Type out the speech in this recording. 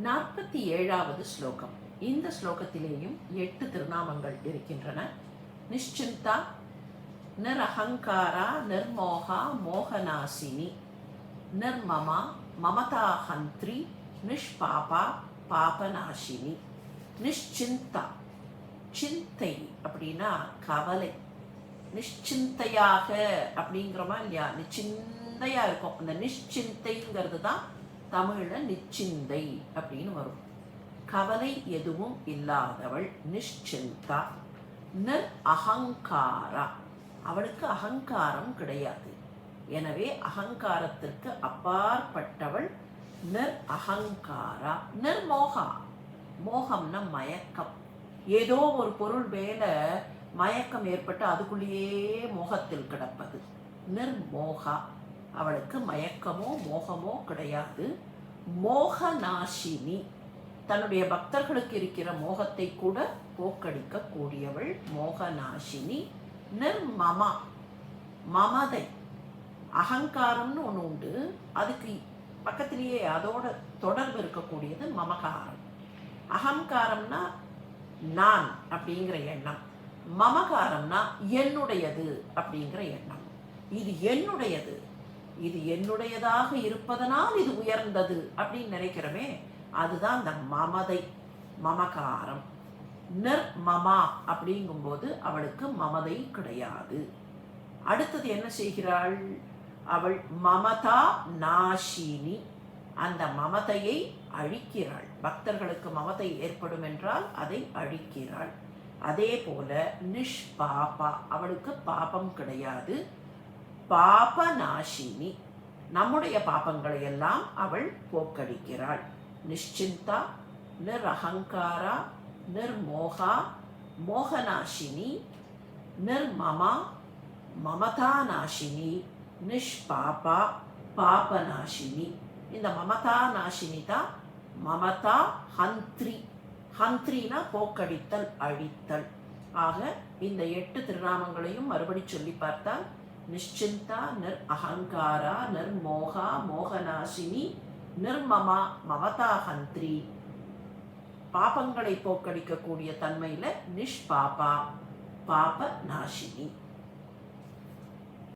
47வது ஸ்லோகம். இந்த ஸ்லோகத்திலேயும் 8 திருநாமங்கள் இருக்கின்றன. நிஷ்சிந்தா, நிரஹங்காரா, நிர்மோகா, மோகநாசினி, நிர்மமா, மமதா ஹந்திரி, நிஷ்பாபா, பாபநாசினி. நிஷ்சிந்தா, சிந்தை அப்படின்னா கவலை. நிஷ்சிந்தையாக அப்படிங்கிறோமா இல்லையா? நிச்சிந்தையா இருக்கும். அந்த நிஷ்சிந்தைங்கிறது தான் தமிழ்ல நிச்சிந்தை அப்படின்னு வரும். கவலை எதுவும் இல்லாதவள் நிஷ்சிந்தா. நிர் அகங்காரா, அவளுக்கு அகங்காரம் கிடையாது. எனவே அகங்காரத்திற்கு அப்பாற்பட்டவள் நிர் அகங்காரா. நிர்மோகா, மோகம்னா மயக்கம். ஏதோ ஒரு பொருள் மேல மயக்கம் ஏற்பட்டு அதுக்குள்ளேயே மோகத்தில் கிடப்பது. நிர்மோகா, அவளுக்கு மயக்கமோ மோகமோ கிடையாது. மோகநாசினி, தன்னுடைய பக்தர்களுக்கு இருக்கிற மோகத்தை கூட போக்கடிக்க கூடியவள் மோகநாசினி. நிர்மமா, மமதை, அகங்காரம்னு ஒன்று உண்டு, அதுக்கு பக்கத்திலேயே அதோட தொடர்பு இருக்கக்கூடியது மமகாரம். அகங்காரம்னா நான் அப்படிங்கிற எண்ணம், மமகாரம்னா என்னுடையது அப்படிங்கிற எண்ணம். இது என்னுடையது, இது என்னுடையதாக இருப்பதனால் இது உயர்ந்தது அப்படின்னு நினைக்கிறோமே, அதுதான் அந்த மமதை, மமகாரம். நிர்மமா அப்படிங்கும்போது அவளுக்கு மமதை கிடையாது. அடுத்தது என்ன செய்கிறாள்? அவள் மமதா நாசினி, அந்த மமதையை அழிக்கிறாள். பக்தர்களுக்கு மமதை ஏற்படும் என்றால் அதை அழிக்கிறாள். அதே போல நிஷ்பாபா, அவளுக்கு பாபம் கிடையாது. பாபநாசினி, நம்முடைய பாபங்களை எல்லாம் அவள் போக்கடிக்கிறாள். நிஷ்சிந்தா, நிரஹங்காரா, நிர்மோகா, மோகநாசினி, நிர்மமா, மமதாநாசினி, நிஷ்பாபா, பாபநாசினி. இந்த மமதா நாசினி தான் மமதா ஹந்திரி. ஹந்திரினா போக்கடித்தல், அழித்தல். ஆக இந்த 8 திருநாமங்களையும் மறுபடி சொல்லி பார்த்தால், நிஷ்சிந்தா, நிர் அகங்காரா, நிர்மோகா, மோகநாசினி, நிர்மமா, மமதா ஹந்திரி, பாபங்களை போக்கடிக்கக்கூடிய தன்மையில நிஷ்பாபா, பாப நாசினி.